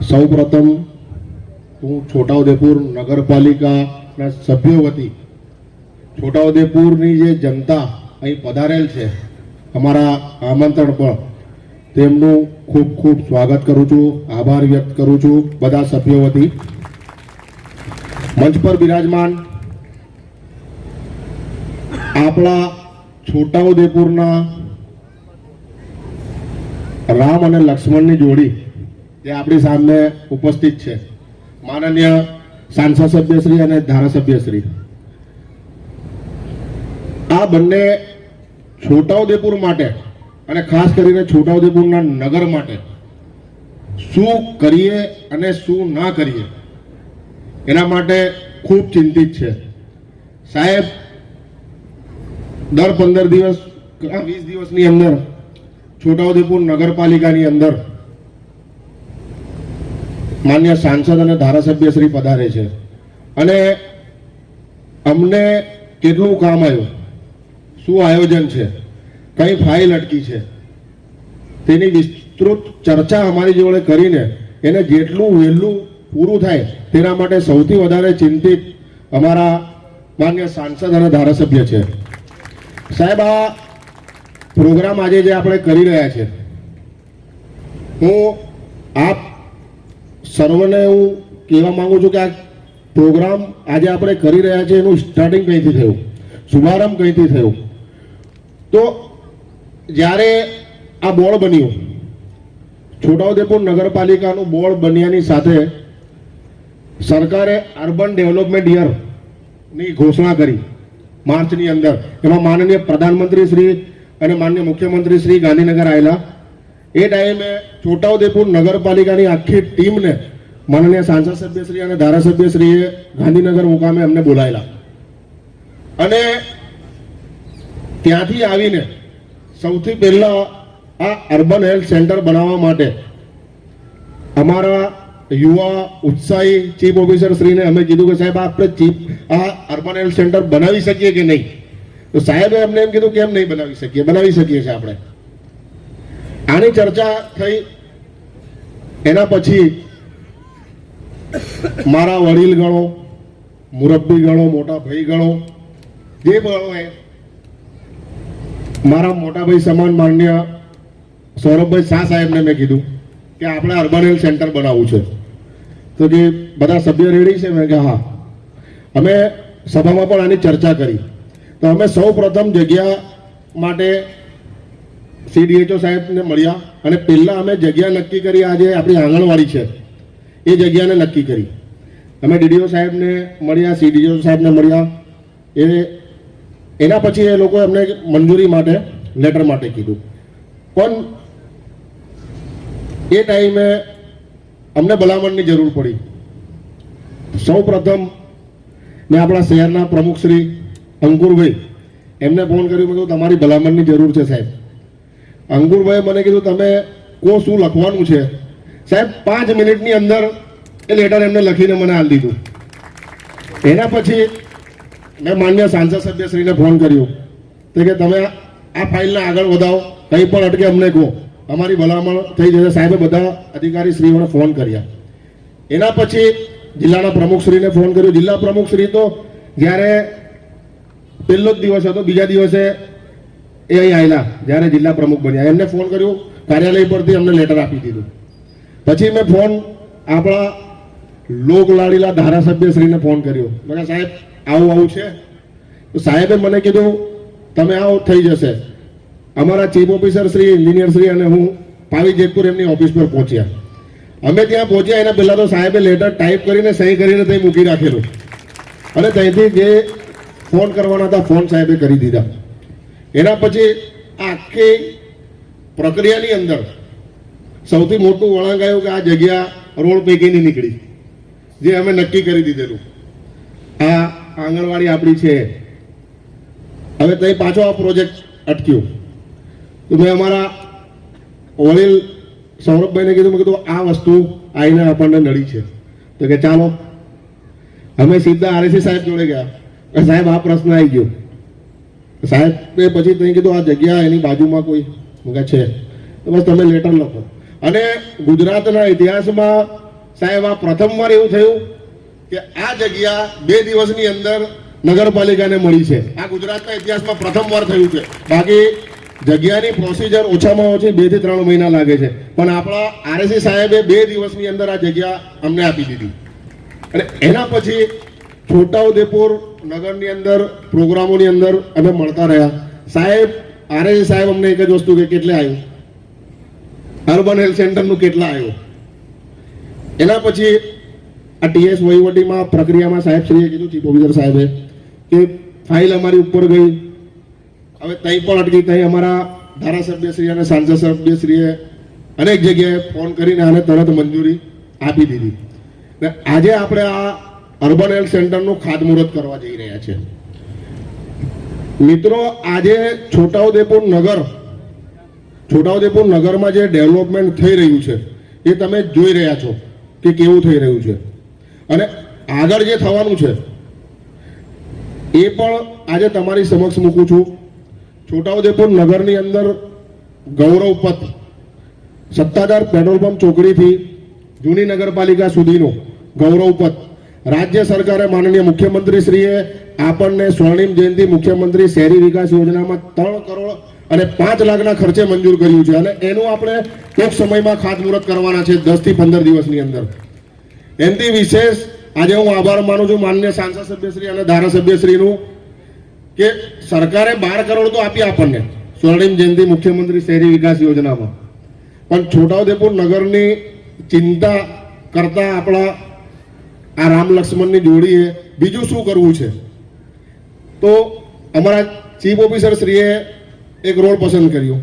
સૌ પ્રથમ હું છોટાઉદેપુર નગરપાલિકાના સભ્યો વતી છોટાઉદેપુરની જે જનતા અહીં પધારેલ છે અમારા આમંત્રણ પર તેમનું ખૂબ ખૂબ સ્વાગત કરું છું, આભાર વ્યક્ત કરું છું બધા સભ્યો વતી. મંચ પર બિરાજમાન આપણા છોટાઉદેપુરના રામ અને લક્ષ્મણની જોડી જે આપણી સામે ઉપસ્થિત છે, માનનીય સાંસદ સભ્યશ્રી અને ધારાસભ્યશ્રી, આ બંને છોટાઉદેપુર માટે અને ખાસ કરીને છોટાઉદેપુરના નગર માટે શું કરીએ અને શું ના કરીએ એના માટે ખૂબ ચિંતિત છે. સાહેબ દર 15 દિવસ 20 દિવસની અંદર છોટાઉદેપુર નગરપાલિકાની અંદર માન્ય સાંસદ અને ધારાસભ્યશ્રી પધારે છે અને અમને કેટલું કામ આવ્યું, શું આયોજન છે, કઈ ફાઇલ અટકી છે, તેની વિસ્તૃત ચર્ચા અમારી જોડે કરીને એને જેટલું વહેલું પૂરું થાય તેના માટે સૌથી વધારે ચિંતિત અમારા માન્ય સાંસદ અને ધારાસભ્ય છે. સાહેબ, આ પ્રોગ્રામ આજે જે આપણે કરી રહ્યા છે, હું આપ સર્વને હું કહેવા માંગુ છું કે આ પ્રોગ્રામ આજે આપણે કરી રહ્યા છીએ એનું સ્ટાર્ટિંગ કઈથી થયું, શુભારંભ કઈથી થયું. તો જ્યારે આ બોર્ડ બન્યું, છોટાઉદેપુર નગરપાલિકાનું બોર્ડ બન્યાની સાથે સરકારે અર્બન ડેવલપમેન્ટ યરની ઘોષણા કરી માર્ચની અંદર. એમાં માનનીય પ્રધાનમંત્રી શ્રી અને માનનીય મુખ્યમંત્રી શ્રી ગાંધીનગર આવેલા. એ ટાઈમે છોટાઉદેપુર નગરપાલિકાની આખી ટીમને માનનીય સાંસદ સભ્યશ્રી અને ધારાસભ્યશ્રીએ ગાંધીનગર મુકામે અમને બોલાયેલા અને ત્યાંથી આવીને સૌથી પહેલા આ અર્બન હેલ્થ સેન્ટર બનાવવા માટે અમારા યુવા ઉત્સાહી ચીફ ઓફિસર શ્રીને અમે કીધું કે સાહેબ આપણે આ અર્બન હેલ્થ સેન્ટર બનાવી શકીએ કે નહીં. તો સાહેબે અમને એમ કીધું કેમ નહીં બનાવી શકીએ છીએ આપણે. આની ચર્ચા થઈ. એના પછી મારા વડીલ ગણો, મુરબ્બી ગણો, મોટા ભાઈ ગણો, જે ગણો એ મારા મોટા ભાઈ સમાન માન્ય સૌરભભાઈ શાહ સાહેબને મેં કીધું કે આપણે અર્બન હેલ્થ સેન્ટર બનાવવું છે. તો જે બધા સભ્ય રેડી છે, મેં કે હા. અમે સભામાં પણ આની ચર્ચા કરી. તો અમે સૌ પ્રથમ જગ્યા માટે CDHO સાહેબને મળ્યા અને પહેલા અમે જગ્યા નક્કી કરી. આજે આપણી આંગણવાડી છે એ જગ્યાને નક્કી કરી. અમે DDO સાહેબને મળ્યા, CDHO સાહેબને મળ્યા. એના પછી એ લોકો એમને મંજૂરી માટે લેટર માટે કીધું. પણ એ ટાઈમે અમને ભલામણની જરૂર પડી. સૌ પ્રથમ મેં આપણા શહેરના પ્રમુખ શ્રી અંકુરભાઈ એમને ફોન કર્યો. મેં કીધું તમારી ભલામણની જરૂર છે સાહેબ. અંકુરભાઈ મને કીધું તમે કો શું લખવાનું છે. સાહેબ 5 મિનિટની અંદર એ લેટર એમને લખીને મને આપી દીધું. એના પછી મેં માન્ય સાંસદ સભ્યશ્રીને ફોન કર્યો તો કે તમે આ ફાઇલને આગળ વધાવો, કંઈ પણ અટકે અમને કહો, અમારી ભલામણ થઈ જશે. સાહેબે બધા અધિકારી શ્રીઓને ફોન કર્યા. એના પછી જિલ્લાના પ્રમુખશ્રીને ફોન કર્યો. જિલ્લા પ્રમુખશ્રી તો જ્યારે પહેલો જ દિવસ હતો, બીજા દિવસે એ અહીં આવેલા જ્યારે જિલ્લા પ્રમુખ બન્યા. એમને ફોન કર્યો, કાર્યાલય પરથી અમને લેટર આપી દીધું. પછી મેં ફોન આપણા લોકલાડીલા ધારાસભ્યશ્રીને ફોન કર્યો. મેં સાહેબ આવું છે. તો સાહેબે મને કીધું તમે આવો, થઈ જશે. અમારા chief officer Shri, engineer Shri અને હું પાવી જેતપુર એમની ઓફિસ પર પહોંચ્યા. અમે ત્યાં પહોંચ્યા એના પહેલા તો સાહેબે લેટર ટાઈપ કરીને સહી કરીને ત્યાં મૂકી રાખેલું અને ત્યાંથી જે ફોન કરવાના હતા ફોન સાહેબે કરી દીધા. એના પછી આ આખી પ્રક્રિયાની અંદર સૌથી મોટું વળાંક આવ્યું કે આ જગ્યા રોડ પૈકીની નીકળી, જે અમે નક્કી કરી દીધેલું. આ આંગણવાડી આપણી છે. હવે ત્યાં પાછો આ પ્રોજેક્ટ અટક્યો. તો મેં અમારા વડીલ સૌરભભાઈને કીધું, મેં કીધું આ વસ્તુ આવીને આપણને નડી છે. તો કે ચાલો. અમે સીધા RSC સાહેબ જોડે ગયા. સાહેબ આ પ્રશ્ન આવી ગયો. સાહેબ પછી ત્યાં કીધું આ જગ્યા એની બાજુમાં કોઈ છે તો બસ તમે લેટર લખો. અને ગુજરાતના ઇતિહાસમાં સાહેબ આ પ્રથમવાર એવું થયું કે આ જગ્યા 2 દિવસની અંદર નગરપાલિકાને મળી છે. આ ગુજરાતના ઇતિહાસમાં પ્રથમવાર થયું છે. બાકી જગ્યાની પ્રોસિજર ઓછામાં ઓછી 2 થી 3 મહિના લાગે છે, પણ આપણા આરએસી સાહેબે 2 દિવસની અંદર આ જગ્યા અમને આપી દીધી. અને એના પછી છોટાઉદેપુર નગરની અંદર પ્રોગ્રામોની અંદર અમે મળતા રહ્યા. સાહેબ આરએસી સાહેબ અમને એક જ વસ્તુ કે કેટલે આવ્યું, અર્બન હેલ્થ સેન્ટરનું કેટલા આવ્યું. એના પછી આ ટીએસ વહીવટીમાં પ્રક્રિયામાં સાહેબ શ્રીએ કીધું, ચીફ ઓફિસર સાહેબે, કે ફાઇલ અમારી ઉપર ગઈ, હવે ત્યાં પણ અટકી. ત્યાં અમારા ધારાસભ્યશ્રી અને સાંસદ સભ્યશ્રીએ અનેક જગ્યાએ ફોન કરીને આને તરત મંજૂરી આપી દીધી. ને આજે આપણે આ અર્બન હેલ્થ સેન્ટરનું ખાતમુહૂર્ત કરવા જઈ રહ્યા છે. મિત્રો, આજે છોટાઉદેપુર નગરમાં જે ડેવલપમેન્ટ થઈ રહ્યું છે એ તમે જોઈ રહ્યા છો કે કેવું થઈ રહ્યું છે, અને આગળ જે થવાનું છે એ પણ આજે તમારી સમક્ષ મૂકું છું. છોટાઉદેપુર નગરની અંદર ગૌરવ પથ સત્તાધાર પેટ્રોલ પંપ ચોકડીથી જૂની નગરપાલિકા સુધીનો ગૌરવ પથ રાજ્ય સરકારે માનનીય મુખ્યમંત્રીશ્રીએ આપણને સ્વર્ણિમ જયંતિ મુખ્યમંત્રી શહેરી વિકાસ યોજનામાં 3 કરોડ અને 5 લાખના ખર્ચે મંજૂર કર્યું છે. અને એનું આપણે ટૂંક સમયમાં ખાતમુહૂર્ત કરવાના છે, 10 થી 15 દિવસની અંદર. એમથી વિશેષ આજે હું આભાર માનું છું માનનીય સાંસદ સભ્યશ્રી અને ધારાસભ્યશ્રીનું કે સરકારે 12 કરોડ તો આપ્યા આપણને સ્વર્ણિમ જયંતિ મુખ્યમંત્રી શહેરી વિકાસ યોજનામાં, પણ છોટાઉદેપુર નગરની ચિંતા કરતા આપણા આ રામ લક્ષ્મણની જોડીએ બીજું શું કરવું છે. તો અમારા ચીફ ઓફિસર શ્રીએ એક રોડ પસંદ કર્યો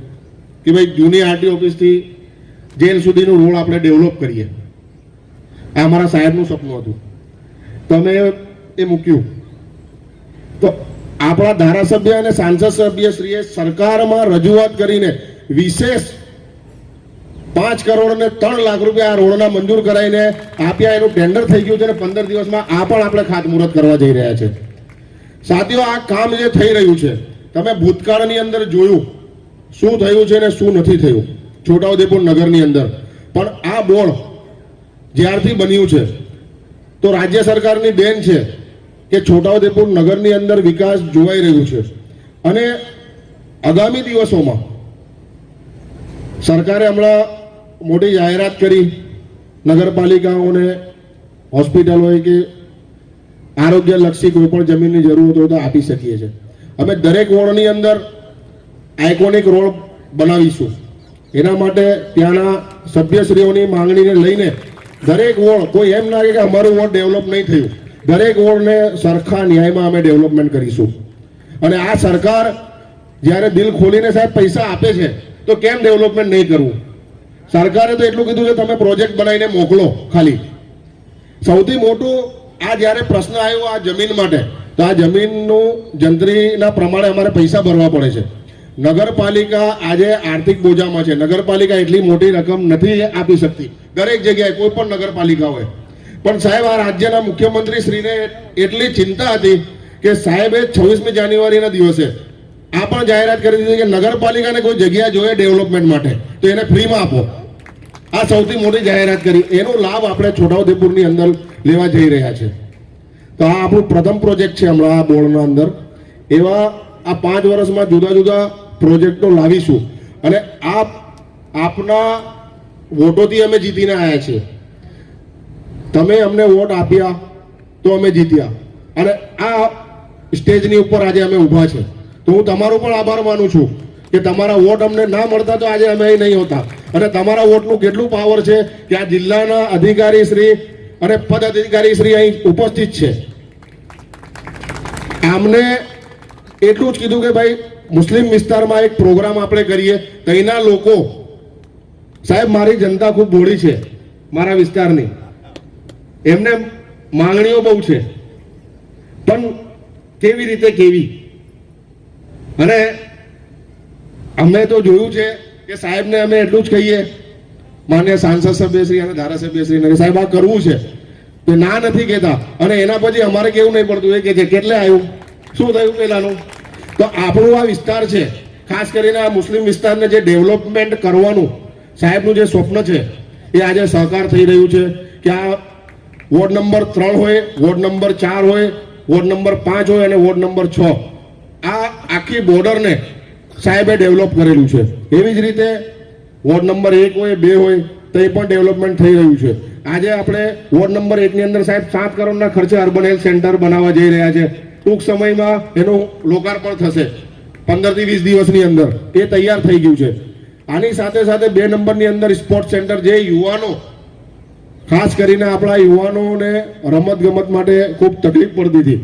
કે ભાઈ જૂની આરટી ઓફિસથી જેલ સુધીનું રોડ આપણે ડેવલપ કરીએ. આ અમારા સાહેબનું સપનું હતું, તમે એ મૂક્યું. તો આપણા ધારાસભ્ય અને સાંસદ સભ્યશ્રીએ સરકારમાં રજૂઆત કરીને વિશેષ 5 કરોડ અને 3 લાખ રૂપિયા આ રોડના મંજૂર કરાવીને આપ્યા. એનું ટેન્ડર થઈ ગયું છે અને 15 દિવસમાં આ પણ આપણે ખાતમુહૂર્ત કરવા જઈ રહ્યા છે. સાથીઓ, આ કામ જે થઈ રહ્યું છે તમે ભૂતકાળની અંદર જોયું શું થયું છે ને શું નથી થયું છોટાઉદેપુર નગરની અંદર. પણ આ બોર્ડ જ્યારથી બન્યું છે તો રાજ્ય સરકારની દેન છે કે છોટાઉદેપુર નગરની અંદર વિકાસ જોવાઈ રહ્યું છે. અને આગામી દિવસોમાં સરકારે હમણાં મોટી જાહેરાત કરી, નગરપાલિકાઓને હોસ્પિટલ હોય કે આરોગ્યલક્ષી કોઈ પણ જમીનની જરૂરત હોય તો આપી શકીએ છીએ. અમે દરેક વોર્ડની અંદર આઇકોનિક રોડ બનાવીશું. એના માટે ત્યાંના સભ્યશ્રીઓની માંગણીને લઈને દરેક વોર્ડ, કોઈ એમ ના કે અમારું વોર્ડ ડેવલપ નહીં થયું, દરેક વોર્ડને સરખા ન્યાયમાં અમે ડેવલપમેન્ટ કરીશું. અને આ સરકાર જ્યારે દિલ ખોલીને સાહેબ પૈસા આપે છે તો કેમ ડેવલપમેન્ટ નહીં કરવું. સરકારે તો એટલું કીધું છે તમે પ્રોજેક્ટ બનાવીને મોકલો ખાલી. સૌથી મોટું આ જ્યારે પ્રશ્ન આવ્યો આ જમીન માટે, તો આ જમીનનું જંત્રીના પ્રમાણે અમારે પૈસા ભરવા પડે છે. નગરપાલિકા આજે આર્થિક બોજામાં છે. નગરપાલિકા એટલી મોટી રકમ નથી આપી શકતી દરેક જગ્યાએ, કોઈ પણ નગરપાલિકા હોય. પણ સાહેબ આ રાજ્યના મુખ્યમંત્રી શ્રીને એટલી ચિંતા હતી કે સાહેબે 26મી જાન્યુઆરીના દિવસે આ પણ જાહેરાત કરી દીધી કે નગરપાલિકાને કોઈ જગ્યા જોઈએ ડેવલપમેન્ટ માટે તો એને ફ્રીમાં આપો. આ સૌથી મોટી જાહેરાત કરી. એનો લાભ આપણે છોટાઉદેપુરની અંદર લેવા જઈ રહ્યા છે. તો આ આપણું પ્રથમ પ્રોજેક્ટ છે હમણાં આ બોર્ડના અંદર. એવા આ 5 વર્ષમાં જુદા જુદા પ્રોજેક્ટો લાવીશું. અને આપના વોટોથી અમે જીતીને આવ્યા છીએ. તમે અમને વોટ આપ્યા તો અમે જીત્યા, અને આ સ્ટેજની ઉપર આજે અમે ઊભા છે. તો હું તમારો પણ આભાર માનું છું કે તમારા વોટ અમને ના મળતા તો આજે અમે અહીં નહીં હોતા. અને તમારા વોટનું કેટલું પાવર છે કે આ જિલ્લાના અધિકારી શ્રી અને પદ અધિકારી શ્રી અહીં ઉપસ્થિત છે. આમને એટલું જ કીધું કે ભાઈ મુસ્લિમ વિસ્તારમાં એક પ્રોગ્રામ આપણે કરીએ. ત્યાંના લોકો, સાહેબ મારી જનતા ખૂબ ભોળી છે મારા વિસ્તારની, એમને માંગણીઓ બહુ છે, પણ કેવી રીતે કેવી. અને અમે તો જોયું છે કે સાહેબને અમે એટલું જ કહીએ માન્ય સાંસદ સભ્યશ્રી અને ધારાસભ્યશ્રીને, સાહેબ આ કરવું છે તો ના નથી કહેતા. અને એના પછી અમારે કેવું નહીં પડતું એ કે છે કેટલે આવ્યું, શું થયું પેલાનું. તો આપણું આ વિસ્તાર છે, ખાસ કરીને આ મુસ્લિમ વિસ્તારને જે ડેવલપમેન્ટ કરવાનું સાહેબનું જે સ્વપ્ન છે એ આજે સાકાર થઈ રહ્યું છે કે આ વોર્ડ નંબર 3 હોય, વોર્ડ નંબર 4 હોય, વોર્ડ નંબર 5 હોય અને વોર્ડ નંબર 6, આ આખી બોર્ડરને સાહેબે ડેવલપ કરેલું છે. એવી જ રીતે વોર્ડ નંબર 1 હોય, 2 હોય તો એ પણ ડેવલપમેન્ટ થઈ રહ્યું છે. આજે આપણે વોર્ડ નંબર 1 ની અંદર સાહેબ 7 કરોડના ખર્ચે અર્બન હેલ્થ સેન્ટર બનાવવા જઈ રહ્યા છે. ટૂંક સમયમાં એનું લોકાર્પણ થશે 15 થી 20 દિવસની અંદર. એ તૈયાર થઈ ગયું છે. આની સાથે સાથે 2 નંબરની અંદર સ્પોર્ટ સેન્ટર, જે યુવાનો, ખાસ કરીને આપણા યુવાનોને રમત ગમત માટે ખૂબ તકલીફ પડતી હતી,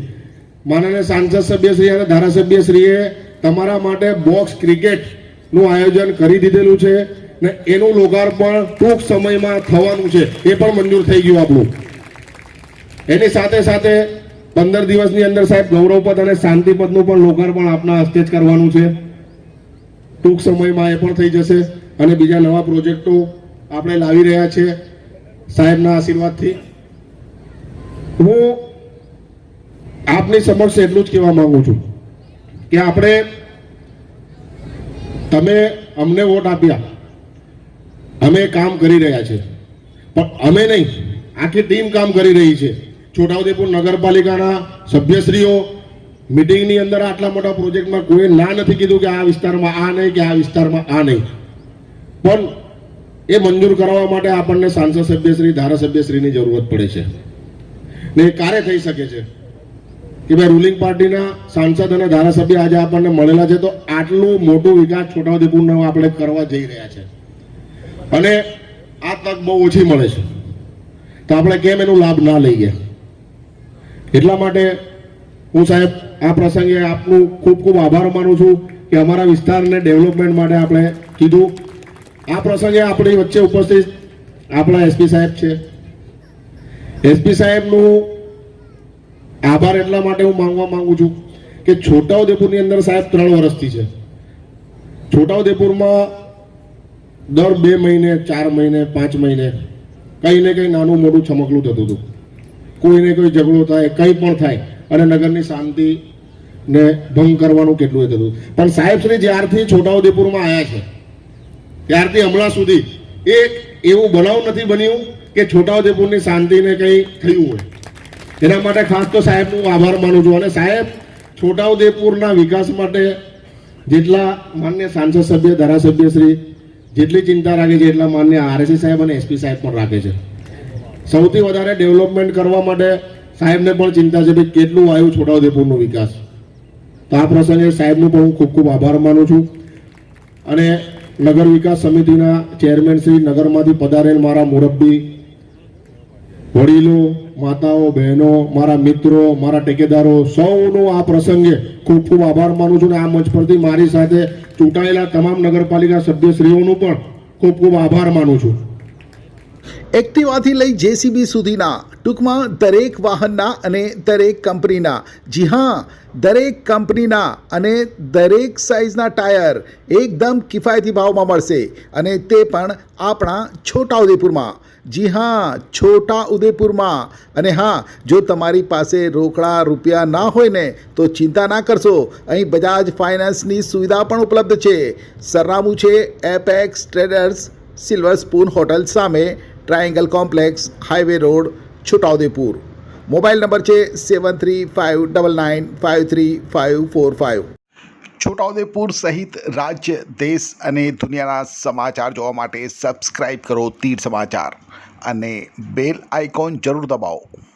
માનનીય સાંસદ સભ્યશ્રી અને ધારાસભ્યશ્રીએ તમારા માટે બોક્સ ક્રિકેટનું આયોજન કરી દીધેલું છે ને એનું લોકાર્પણ ટૂંક સમયમાં થવાનું છે. એ પણ મંજૂર થઈ ગયું આપણું. એની સાથે સાથે 15 દિવસની અંદર સાહેબ ગૌરવપદ અને શાંતિપદનું પણ લોકાર્પણ આપના હસ્તે જ કરવાનું છે. ટૂંક સમયમાં એ પણ થઈ જશે અને બીજા નવા પ્રોજેક્ટો આપણે લાવી રહ્યા છીએ સાહેબના આશીર્વાદથી. હું આપની સમક્ષ એટલું જ કહેવા માંગુ છું કે તમે અમને વોટ આપ્યા, અમે કામ કરી રહ્યા છે, પણ અમે નહીં, આખી ટીમ કામ કરી રહી છે. છોટાઉદેપુર નગરપાલિકાના સભ્યશ્રીઓ મીટિંગની અંદર આટલા મોટા પ્રોજેક્ટમાં કોઈ ના નથી કીધું કે આ વિસ્તારમાં આ નહીં, કે આ વિસ્તારમાં આ નહીં, પણ એ મંજૂર કરવા માટે આપણને સાંસદ સભ્યશ્રી, ધારાસભ્યશ્રીની જરૂરત પડે છે. ને એ કાર્ય થઈ શકે છે કે ભાઈ રૂલિંગ પાર્ટીના સાંસદ અને ધારાસભ્ય આજે આપણને મળેલા છે, તો આટલું મોટું વિકાસ છોટાઉદેપુરનો આપણે કરવા જઈ રહ્યા છે અને આ તક બહુ ઓછી મળે છે, તો આપણે કેમ એનો લાભ ના લઈએ? એટલા માટે હું સાહેબ આ પ્રસંગે આપનું ખૂબ ખૂબ આભાર માનું છું કે અમારા વિસ્તારને ડેવલપમેન્ટ માટે આપણે કીધું. આ પ્રસંગે આપણી વચ્ચે ઉપસ્થિત આપણા એસપી સાહેબ છે. એસપી સાહેબનું આભાર એટલા માટે હું માનવા માંગુ છું કે છોટાઉદેપુરની અંદર સાહેબ 3 વર્ષથી છે. છોટાઉદેપુરમાં દર 2 મહિને, 4 મહિને, 5 મહિને કંઈ ને કંઈ નાનું મોટું ચમકલું થતું હતું. કોઈને કોઈ ઝઘડો થાય, કંઈ પણ થાય અને નગરની શાંતિ ને ભંગ કરવાનું કેટલું થતું. પણ સાહેબ શ્રી જ્યારથી છોટાઉદેપુરમાં આવ્યા છે ત્યારથી હમણાં સુધી એક એવું બનાવ નથી બન્યું કે છોટાઉદેપુરની શાંતિને કંઈ થયું હોય. એના માટે ખાસ તો સાહેબનું આભાર માનું છું. અને સાહેબ છોટાઉદેપુરના વિકાસ માટે જેટલા માન્ય સાંસદ સભ્ય, ધારાસભ્યશ્રી જેટલી ચિંતા રાખે છે એટલા માન્ય આરએસી સાહેબ અને એસપી સાહેબ પણ રાખે છે. સૌથી વધારે ડેવલપમેન્ટ કરવા માટે સાહેબને પણ ચિંતા છે કે કેટલું આવ્યું છોટાઉદેપુરનો વિકાસ. તો આ પ્રસંગે સાહેબનું પણ હું ખૂબ ખૂબ આભાર માનું છું. અને નગર વિકાસ સમિતિના ચેરમેન શ્રી, નગરમાંથી પધારેલ મારા મુરબ્બી, વડીલો, માતાઓ, બહેનો, મારા મિત્રો, મારા ટેકેદારો, સૌનો આ પ્રસંગે ખૂબ ખૂબ આભાર માનું છું. અને આ મંચ પરથી મારી સાથે ચૂંટાયેલા તમામ નગરપાલિકા સભ્યશ્રીઓનું પણ ખૂબ ખૂબ આભાર માનું છું. એક્ટિવાથી લઈ જેસીબી સુધીના, ટૂંકમાં દરેક વાહનના અને દરેક કંપનીના, જી હા, દરેક કંપનીના અને દરેક સાઇઝના ટાયર એકદમ કિફાયતી ભાવમાં મળશે અને તે પણ આપણા છોટાઉદેપુરમાં. જી હા, છોટાઉદેપુરમાં. અને હા, જો તમારી પાસે રોકડા રૂપિયા ના હોય ને તો ચિંતા ના કરશો, અહીં બજાજ ફાઇનાન્સની સુવિધા પણ ઉપલબ્ધ છે. સરનામું છે apex traders, silver spoon hotel સામે, triangle complex, highway road, Chhota Udepur. Mobile number છે 7359953545. છોટાઉદેપુર સહિત રાજ્ય, દેશ અને દુનિયાના સમાચાર જોવા માટે સબસ્ક્રાઈબ કરો તીર સમાચાર અને બેલ આઇકોન જરૂર દબાવો.